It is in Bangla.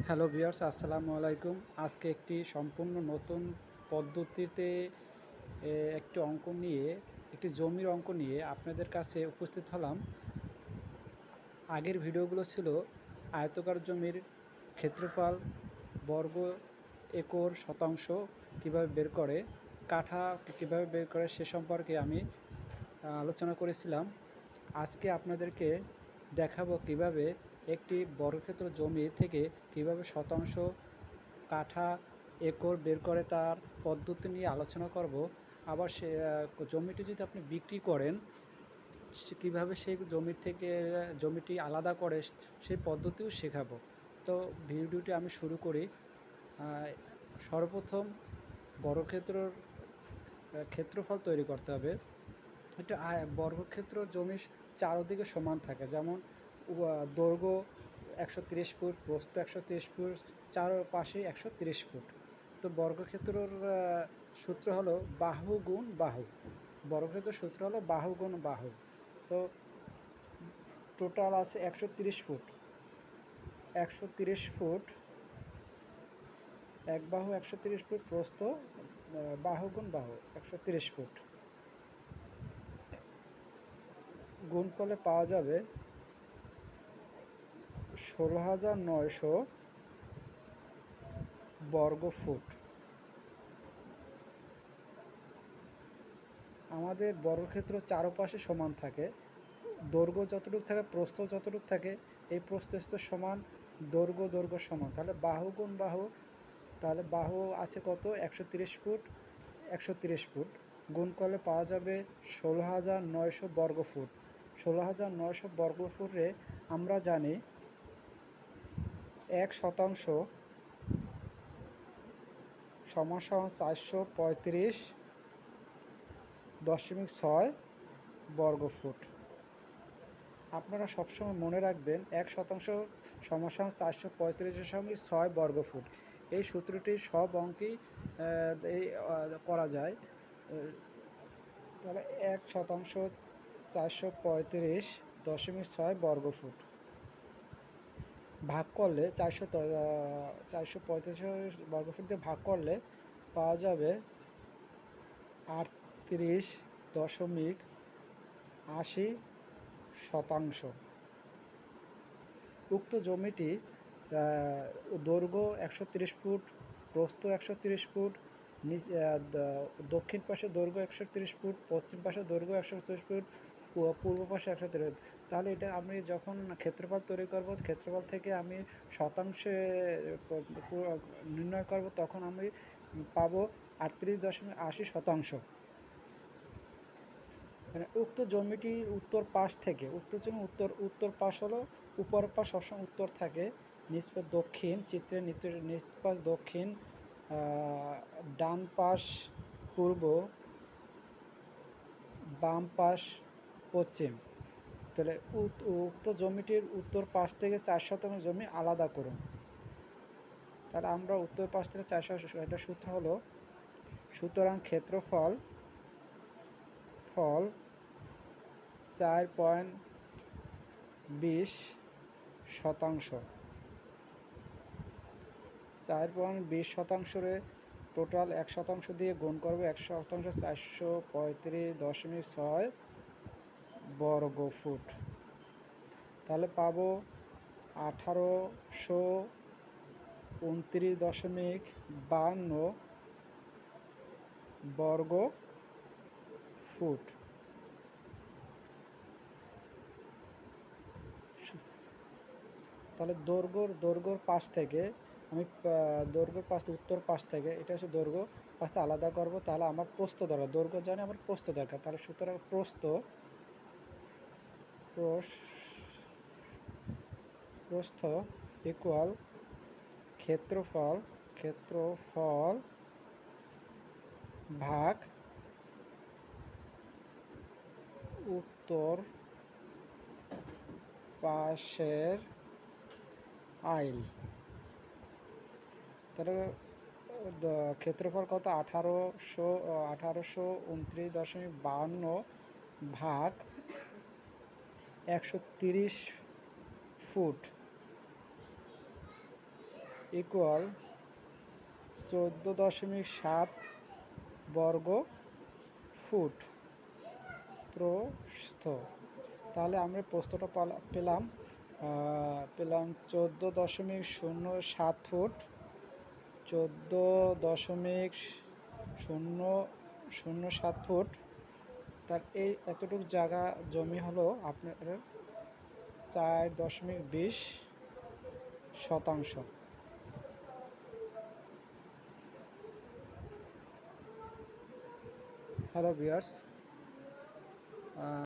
হ্যালো ভিউয়ার্স, আসসালামু আলাইকুম। আজকে একটি সম্পূর্ণ নতুন পদ্ধতিতে একটি অঙ্ক নিয়ে, একটি জমির অঙ্ক নিয়ে আপনাদের কাছে উপস্থিত হলাম। আগের ভিডিওগুলো ছিল আয়তকার জমির ক্ষেত্রফল, বর্গ, একর, শতাংশ কিভাবে বের করে, কাঠা কিভাবে বের করে সে সম্পর্কে আমি আলোচনা করেছিলাম। আজকে আপনাদেরকে দেখাবো কিভাবে একটি বর্গক্ষেত্র জমি থেকে কিভাবে শতাংশ, কাঠা, একর বের করে তার পদ্ধতি নিয়ে আলোচনা করব। আবার সে জমিটি যদি আপনি বিক্রি করেন, কীভাবে সেই জমির থেকে জমিটি আলাদা করে সেই পদ্ধতিও শেখাবো। তো ভিডিওটি আমি শুরু করি। সর্বপ্রথম বর্গক্ষেত্রর ক্ষেত্রফল তৈরি করতে হবে। এটা বর্গক্ষেত্র জমির চারদিকে সমান থাকে, যেমন দৈর্ঘ্য 130 ফুট, প্রস্থ 130 ফুট, চারপাশে 130 ফুট। তো বর্গক্ষেত্রর সূত্র হলো বাহু গুণ বাহু। বর্গক্ষেত্রের সূত্র হলো বাহু গুণ বাহু। তো টোটাল আছে 130 ফুট। 130 ফুট, এক বাহু 130 ফুট, প্রস্থ বাহু গুণ বাহু 130 ফুট। গুণ করলে পাওয়া যাবে 16,900 বর্গ ফুট। আমাদের বর্গক্ষেত্র চারপাশে সমান থাকে, দৈর্ঘ্য যতটুকু থাকে, প্রস্থ যতটুকু থাকে, এই প্রস্থ সমান, দৈর্ঘ্য সমান। তাহলে বাহু গুণ বাহু, তাহলে বাহু আছে কত? 130 ফুট। 130 ফুট গুণ করলে পাওয়া যাবে 16,900 বর্গ ফুট। 16,900 বর্গ ফুটে আমরা জানি 1% সমান 435.6 বর্গ ফুট। আপনারা সবসময় মনে রাখবেন 1% সমান 435.6 বর্গ ফুট। এই সূত্রটি সব অঙ্কেই করা যায়। তাহলে 1% 435.6 বর্গ ফুট ভাগ করলে 435 বর্গ ফুট দিয়ে ভাগ করলে পাওয়া যাবে 38.80 শতাংশ। উক্ত জমিটি দৈর্ঘ্য 130 ফুট, প্রস্থ 130 ফুট, দক্ষিণ পাশে দৈর্ঘ্য 130 ফুট, পশ্চিম পাশে দৈর্ঘ্য 130 ফুট, পূর্ব পাশে 130 ফুট। তাহলে এটা আমি যখন ক্ষেত্রফল তৈরি করব, ক্ষেত্রফল থেকে আমি শতাংশে নির্ণয় করব, তখন আমি পাবো 38.80 শতাংশ। মানে উক্ত জমিটির উত্তর পাশ থেকে, উত্তর পাশ হলো, উপর পাশ সবসময় উত্তর থাকে, নিষ্পাশ দক্ষিণ, চিত্রের নিষ্পাশ দক্ষিণ, ডান পাশ পূর্ব, বাম পাশ পশ্চিম। তাহলে উক্ত জমিটির উত্তর পাশ থেকে 4% জমি আলাদা করুন। তাহলে আমরা উত্তর পাশ থেকে 4%, এটা সূত্র হলো, সুতরাং ক্ষেত্রফল 4.20 শতাংশ। 4.20 শতাংশরে টোটাল 1% দিয়ে গুণ করবো। 1% 435.6 বর্গ ফুট। তাহলে পাবো 1829.52 বর্গ ফুট। তাহলে দৈর্ঘ্যর পাশ থেকে আমি উত্তর পাশ থেকে, এটা হচ্ছে দৈর্ঘ্য, পাশটা আলাদা করব। তাহলে আমার প্রস্থ দরকার, দৈর্ঘ্য জানি, আমার প্রস্থ দরকার। তাহলে সুতরাং প্রস্থ ইকুয়াল ক্ষেত্রফল ভাগ উত্তর পাশের আইল। তাহলে ক্ষেত্রফল কত? 1829.52 ভাগ 130 ফুট। ইকুয়াল 14.7 বর্গ ফুট প্রস্থ। তাহলে আমরা প্রস্থটা পেলাম 14.07 ফুট, 14.007 ফুট। তার এই এতটুকু জায়গা জমি হলো আপনার 4.20 শতাংশ। Hello viewers,